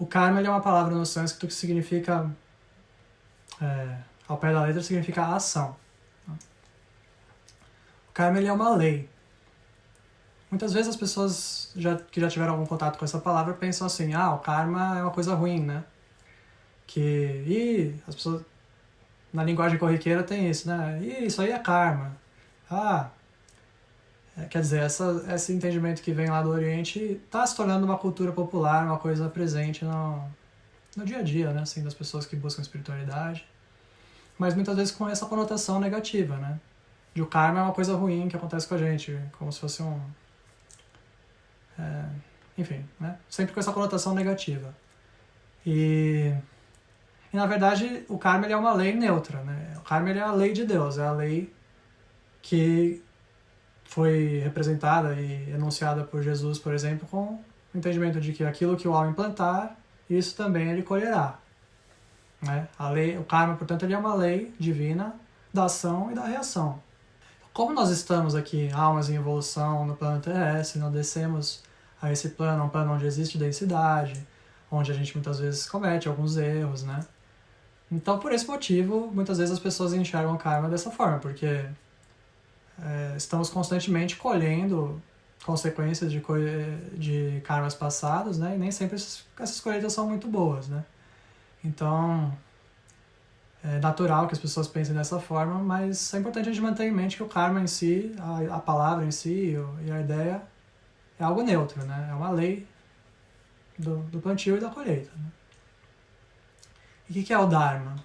O karma ele é uma palavra no sânscrito que significa, ao pé da letra, significa ação. O karma ele é uma lei. Muitas vezes as pessoas que já tiveram algum contato com essa palavra pensam assim, o karma é uma coisa ruim, né? As pessoas, na linguagem corriqueira tem isso, né? Isso aí é karma. Quer dizer, esse entendimento que vem lá do Oriente está se tornando uma cultura popular, uma coisa presente no dia a dia, né? Assim, das pessoas que buscam espiritualidade. Mas muitas vezes com essa conotação negativa, né? De o karma é uma coisa ruim que acontece com a gente, como se fosse enfim, né? Sempre com essa conotação negativa. E na verdade, o karma ele é uma lei neutra, né? O karma ele é a lei de Deus, é a lei que foi representada e enunciada por Jesus, por exemplo, com o entendimento de que aquilo que o homem plantar, isso também ele colherá. Né? O karma, portanto, ele é uma lei divina da ação e da reação. Como nós estamos aqui, almas em evolução no plano terrestre, nós descemos a esse plano, um plano onde existe densidade, onde a gente muitas vezes comete alguns erros, né? Então, por esse motivo, muitas vezes as pessoas enxergam o karma dessa forma, porque estamos constantemente colhendo consequências de karmas passados, né? E nem sempre essas colheitas são muito boas, né? Então, é natural que as pessoas pensem dessa forma, mas é importante a gente manter em mente que o karma em si, a palavra em si e a ideia é algo neutro, né? É uma lei do plantio e da colheita. Né? E o que é o Dharma?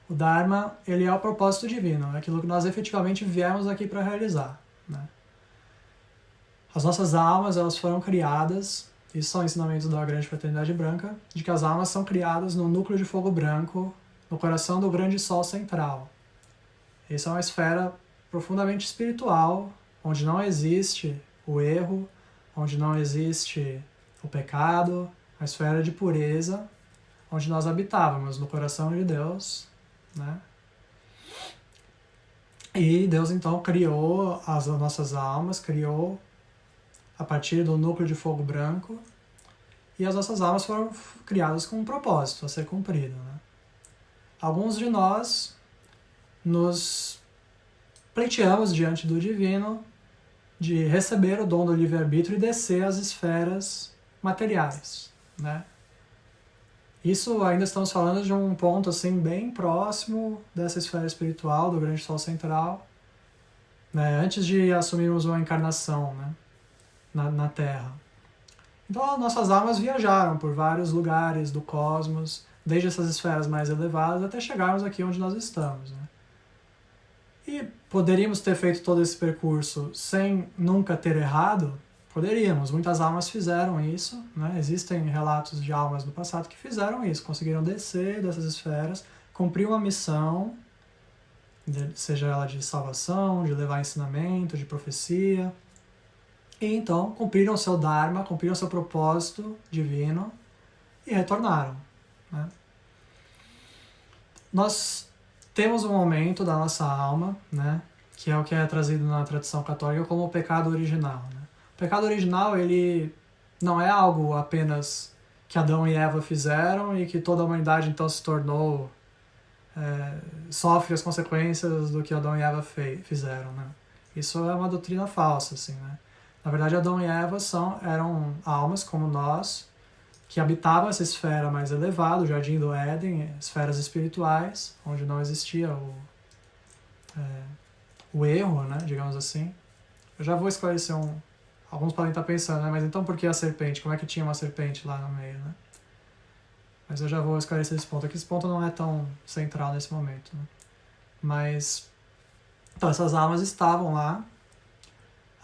O Dharma, ele é o propósito divino, é aquilo que nós efetivamente viemos aqui para realizar. Né? As nossas almas, elas foram criadas, isso são ensinamentos da Grande Fraternidade Branca, de que as almas são criadas no núcleo de fogo branco, no coração do grande sol central. Essa é uma esfera profundamente espiritual, onde não existe o erro, onde não existe o pecado, a esfera de pureza, onde nós habitávamos, no coração de Deus. Né? E Deus então criou as nossas almas, criou a partir do núcleo de fogo branco, e as nossas almas foram criadas com um propósito a ser cumprido. Né? Alguns de nós nos pleiteamos diante do divino de receber o dom do livre-arbítrio e descer às esferas materiais. Né? Isso ainda estamos falando de um ponto assim bem próximo dessa esfera espiritual, do grande sol central, né? Antes de assumirmos uma encarnação, né? na Terra. Então, nossas almas viajaram por vários lugares do cosmos, desde essas esferas mais elevadas até chegarmos aqui onde nós estamos. Né? E poderíamos ter feito todo esse percurso sem nunca ter errado? Poderíamos. Muitas almas fizeram isso. Né? Existem relatos de almas do passado que fizeram isso, conseguiram descer dessas esferas, cumprir uma missão, seja ela de salvação, de levar ensinamento, de profecia. E então cumpriram seu Dharma, cumpriram seu propósito divino e retornaram. Né? Nós temos um momento da nossa alma, né, que é o que é trazido na tradição católica como o pecado original. Né? O pecado original, ele não é algo apenas que Adão e Eva fizeram e que toda a humanidade então se tornou, sofre as consequências do que Adão e Eva fizeram. Né? Isso é uma doutrina falsa, assim, né? Na verdade, Adão e Eva eram almas como nós, que habitavam essa esfera mais elevada, o Jardim do Éden, esferas espirituais, onde não existia o erro, né, digamos assim. Eu já vou esclarecer alguns podem estar pensando, né, mas então por que a serpente? Como é que tinha uma serpente lá no meio? Né? Mas eu já vou esclarecer esse ponto. Aqui esse ponto não é tão central nesse momento. Né? Mas então, essas almas estavam lá,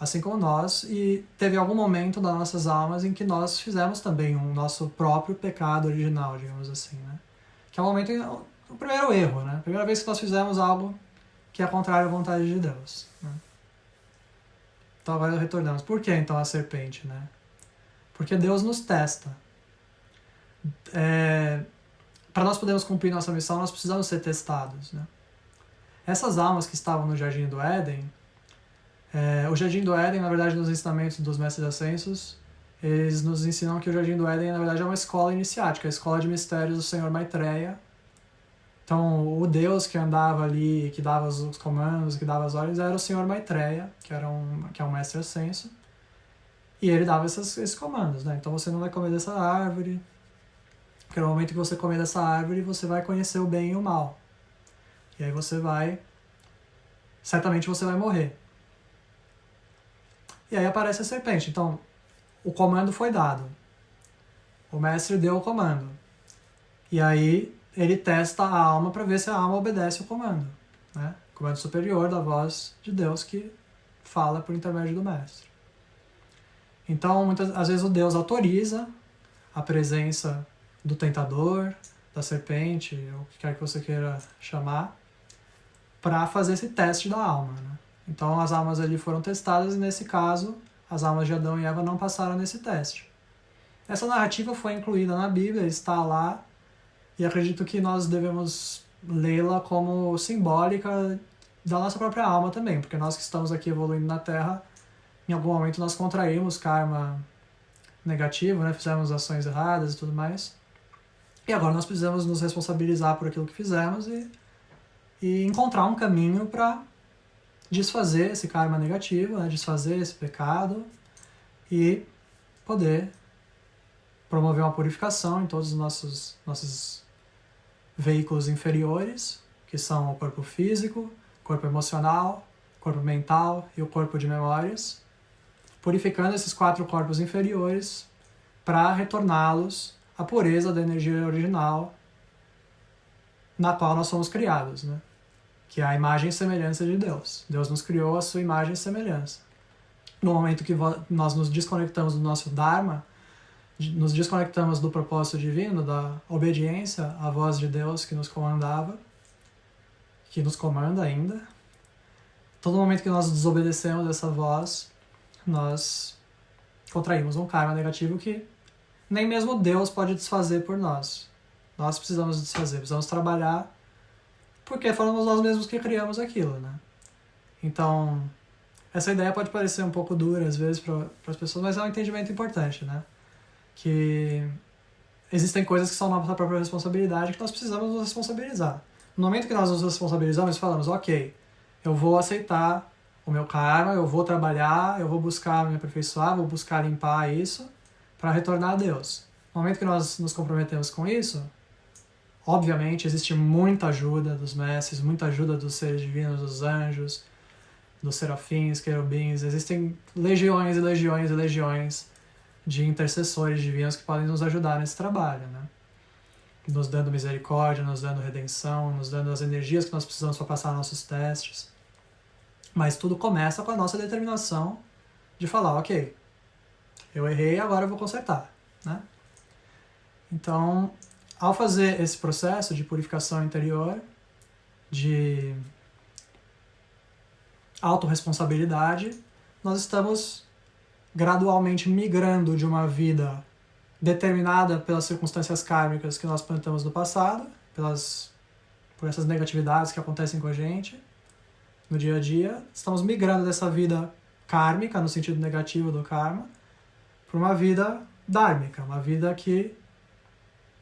assim como nós, e teve algum momento das nossas almas em que nós fizemos também o nosso próprio pecado original, digamos assim, né? Que é o momento, o primeiro erro, né? A primeira vez que nós fizemos algo que é contrário à vontade de Deus. Né? Então agora retornamos. Por que então a serpente, né? Porque Deus nos testa. Para nós podermos cumprir nossa missão, nós precisamos ser testados, né? Essas almas que estavam no Jardim do Éden, o Jardim do Éden, na verdade, nos ensinamentos dos Mestres Ascensos, eles nos ensinam que o Jardim do Éden, na verdade, é uma escola iniciática, a escola de mistérios do Senhor Maitreya. Então, o Deus que andava ali, que dava os comandos, que dava as ordens, era o Senhor Maitreya, que é um mestre ascenso. E ele dava esses comandos, né? Então, você não vai comer dessa árvore, porque no momento que você comer dessa árvore, você vai conhecer o bem e o mal. E aí certamente você vai morrer. E aí aparece a serpente. Então, o comando foi dado. O mestre deu o comando. E aí ele testa a alma para ver se a alma obedece o comando, né? O comando superior da voz de Deus que fala por intermédio do mestre. Então, às vezes o Deus autoriza a presença do tentador, da serpente, ou o que quer que você queira chamar, para fazer esse teste da alma, né? Então as almas ali foram testadas e nesse caso as almas de Adão e Eva não passaram nesse teste. Essa narrativa foi incluída na Bíblia, está lá, e acredito que nós devemos lê-la como simbólica da nossa própria alma também, porque nós que estamos aqui evoluindo na Terra, em algum momento nós contraímos karma negativo, né? Fizemos ações erradas e tudo mais, e agora nós precisamos nos responsabilizar por aquilo que fizemos e encontrar um caminho para desfazer esse karma negativo, né? Desfazer esse pecado e poder promover uma purificação em todos os nossos veículos inferiores, que são o corpo físico, corpo emocional, corpo mental e o corpo de memórias, purificando esses 4 corpos inferiores para retorná-los à pureza da energia original na qual nós somos criados, né? Que é a imagem e semelhança de Deus. Deus nos criou a sua imagem e semelhança. No momento que nós nos desconectamos do nosso Dharma, nos desconectamos do propósito divino, da obediência à voz de Deus que nos comandava, que nos comanda ainda, todo momento que nós desobedecemos essa voz, nós contraímos um karma negativo que nem mesmo Deus pode desfazer por nós. Nós precisamos desfazer, precisamos trabalhar, porque fomos nós mesmos que criamos aquilo, né? Então, essa ideia pode parecer um pouco dura às vezes para as pessoas, mas é um entendimento importante, né? Que existem coisas que são nossa própria responsabilidade que nós precisamos nos responsabilizar. No momento que nós nos responsabilizamos, falamos, ok, eu vou aceitar o meu karma, eu vou trabalhar, eu vou buscar me aperfeiçoar, vou buscar limpar isso para retornar a Deus. No momento que nós nos comprometemos com isso, obviamente existe muita ajuda dos mestres, muita ajuda dos seres divinos, dos anjos, dos serafins, querubins, existem legiões e legiões e legiões de intercessores divinos que podem nos ajudar nesse trabalho, né? Nos dando misericórdia, nos dando redenção, nos dando as energias que nós precisamos para passar nossos testes. Mas tudo começa com a nossa determinação de falar, ok, eu errei, agora eu vou consertar, né? Então, ao fazer esse processo de purificação interior, de autorresponsabilidade, nós estamos gradualmente migrando de uma vida determinada pelas circunstâncias kármicas que nós plantamos no passado, por essas negatividades que acontecem com a gente no dia a dia. Estamos migrando dessa vida kármica, no sentido negativo do karma, para uma vida dármica, uma vida que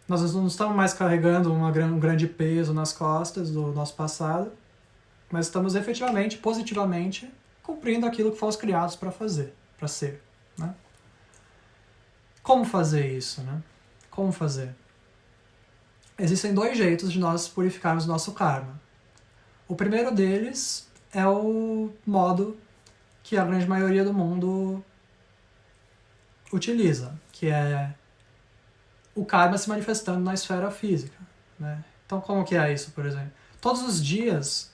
nós não estamos mais carregando um grande peso nas costas do nosso passado, mas estamos efetivamente, positivamente, cumprindo aquilo que fomos criados para fazer, para ser, né? Como fazer isso, né? Como fazer? Existem 2 jeitos de nós purificarmos nosso karma. O primeiro deles é o modo que a grande maioria do mundo utiliza, que é o karma se manifestando na esfera física, né? Então, como que é isso, por exemplo? Todos os dias,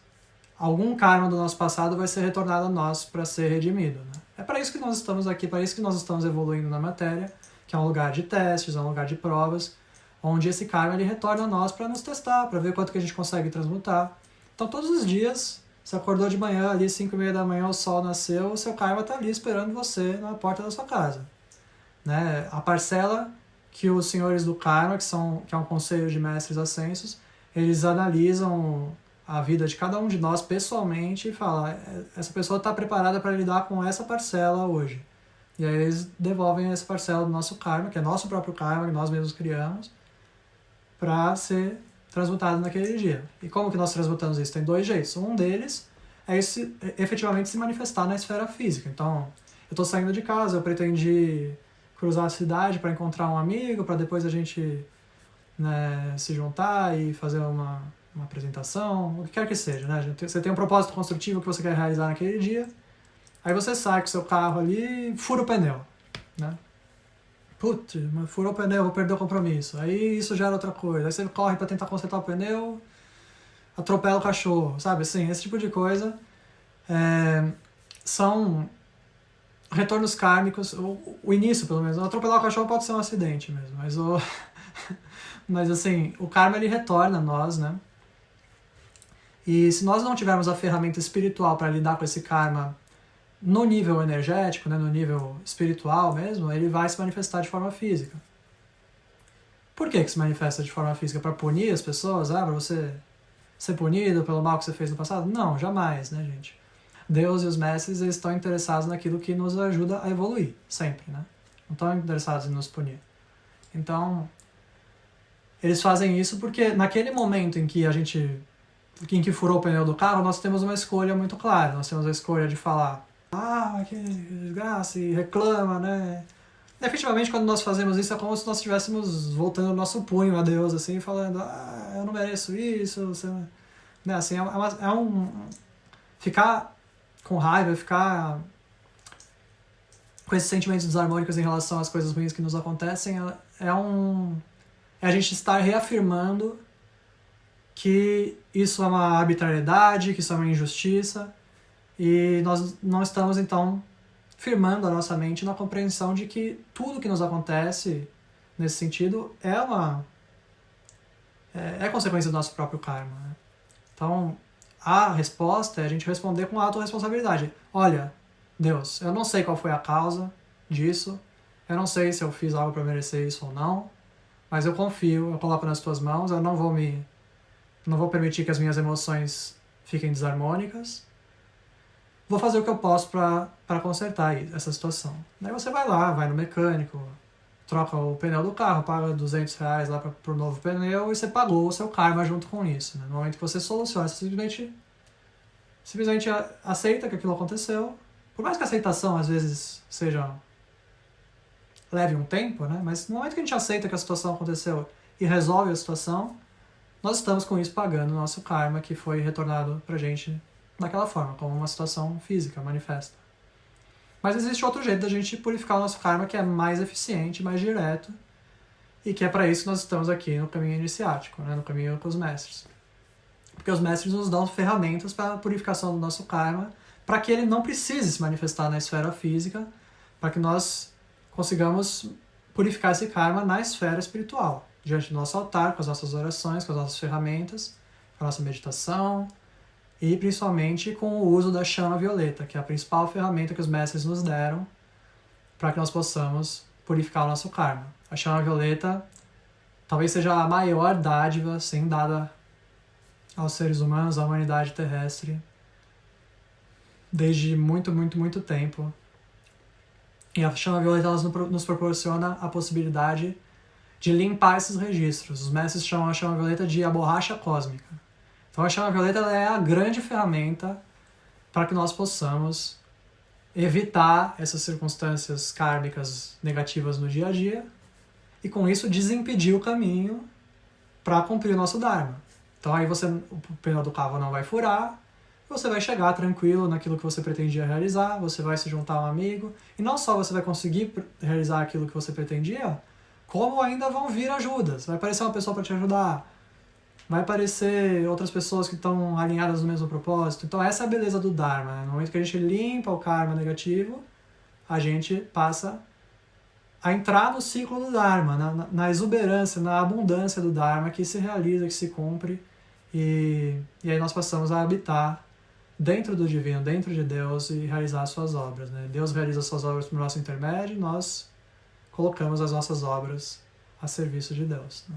algum karma do nosso passado vai ser retornado a nós para ser redimido, né? É para isso que nós estamos aqui, para isso que nós estamos evoluindo na matéria, que é um lugar de testes, é um lugar de provas, onde esse karma ele retorna a nós para nos testar, para ver quanto que a gente consegue transmutar. Então, todos os dias, você acordou de manhã, ali 5h30 da manhã, o sol nasceu, o seu karma está ali esperando você na porta da sua casa, né? A parcela que os senhores do karma, que é um conselho de mestres ascensos, eles analisam a vida de cada um de nós pessoalmente e falam, essa pessoa está preparada para lidar com essa parcela hoje. E aí eles devolvem essa parcela do nosso karma, que é nosso próprio karma, que nós mesmos criamos, para ser transmutado naquele dia. E como que nós transmutamos isso? Tem 2 jeitos. Um deles é efetivamente se manifestar na esfera física. Então, eu estou saindo de casa, eu pretendi cruzar a cidade para encontrar um amigo, para depois a gente, né, se juntar e fazer uma apresentação, o que quer que seja, né? Você tem um propósito construtivo que você quer realizar naquele dia, aí você sai com o seu carro ali e fura o pneu, né? Putz, mas furou o pneu, vou perder o compromisso. Aí isso gera outra coisa. Aí você corre para tentar consertar o pneu, atropela o cachorro, sabe? Assim, esse tipo de coisa são retornos kármicos, o início pelo menos. Atropelar o cachorro pode ser um acidente mesmo, mas assim, o karma ele retorna a nós, né? E se nós não tivermos a ferramenta espiritual para lidar com esse karma no nível energético, né, no nível espiritual mesmo, ele vai se manifestar de forma física. Por que se manifesta de forma física? Para punir as pessoas? Para você ser punido pelo mal que você fez no passado? Não, jamais, né, gente? Deus e os mestres eles estão interessados naquilo que nos ajuda a evoluir, sempre, né? Não estão interessados em nos punir. Então, eles fazem isso porque naquele momento em que que furou o pneu do carro, nós temos uma escolha muito clara. Nós temos a escolha de falar que desgraça, e reclama, né? E, efetivamente, quando nós fazemos isso, é como se nós estivéssemos voltando o nosso punho a Deus, assim, falando, eu não mereço isso, você... né? Assim, ficar com raiva, ficar com esses sentimentos desarmônicos em relação às coisas ruins que nos acontecem, é a gente estar reafirmando que isso é uma arbitrariedade, que isso é uma injustiça, e nós não estamos, então, firmando a nossa mente na compreensão de que tudo que nos acontece nesse sentido é consequência do nosso próprio karma, né? Então, a resposta é a gente responder com autorresponsabilidade. Olha, Deus, eu não sei qual foi a causa disso, eu não sei se eu fiz algo para merecer isso ou não, mas eu confio, eu coloco nas tuas mãos, eu não vou permitir que as minhas emoções fiquem desarmônicas. Vou fazer o que eu posso para consertar essa situação. Daí você vai lá, vai no mecânico, troca o pneu do carro, paga R$200 lá pro novo pneu e você pagou o seu karma junto com isso, né? No momento que você soluciona, você simplesmente aceita que aquilo aconteceu. Por mais que a aceitação às vezes leve um tempo, né? Mas no momento que a gente aceita que a situação aconteceu e resolve a situação, nós estamos com isso pagando o nosso karma que foi retornado pra gente daquela forma, como uma situação física, manifesta. Mas existe outro jeito da gente purificar o nosso karma que é mais eficiente, mais direto, e que é para isso que nós estamos aqui no caminho iniciático, né? No caminho com os mestres. Porque os mestres nos dão ferramentas para a purificação do nosso karma, para que ele não precise se manifestar na esfera física, para que nós consigamos purificar esse karma na esfera espiritual, diante do nosso altar, com as nossas orações, com as nossas ferramentas, com a nossa meditação, e principalmente com o uso da chama violeta, que é a principal ferramenta que os mestres nos deram para que nós possamos purificar o nosso karma. A chama violeta talvez seja a maior dádiva dada aos seres humanos, à humanidade terrestre, desde muito, muito, muito tempo. E a chama violeta nos proporciona a possibilidade de limpar esses registros. Os mestres chamam a chama violeta de a borracha cósmica. Então a chama violeta é a grande ferramenta para que nós possamos evitar essas circunstâncias kármicas negativas no dia a dia e com isso desimpedir o caminho para cumprir o nosso Dharma. Então aí o pneu do carro não vai furar, você vai chegar tranquilo naquilo que você pretendia realizar, você vai se juntar a um amigo, e não só você vai conseguir realizar aquilo que você pretendia, como ainda vão vir ajudas. Vai aparecer uma pessoa para te ajudar, vai aparecer outras pessoas que estão alinhadas no mesmo propósito. Então essa é a beleza do Dharma, né? No momento que a gente limpa o karma negativo, a gente passa a entrar no ciclo do Dharma, na exuberância, na abundância do Dharma que se realiza, que se cumpre, e aí nós passamos a habitar dentro do divino, dentro de Deus e realizar as suas obras, né? Deus realiza as suas obras por nosso intermédio e nós colocamos as nossas obras a serviço de Deus, né?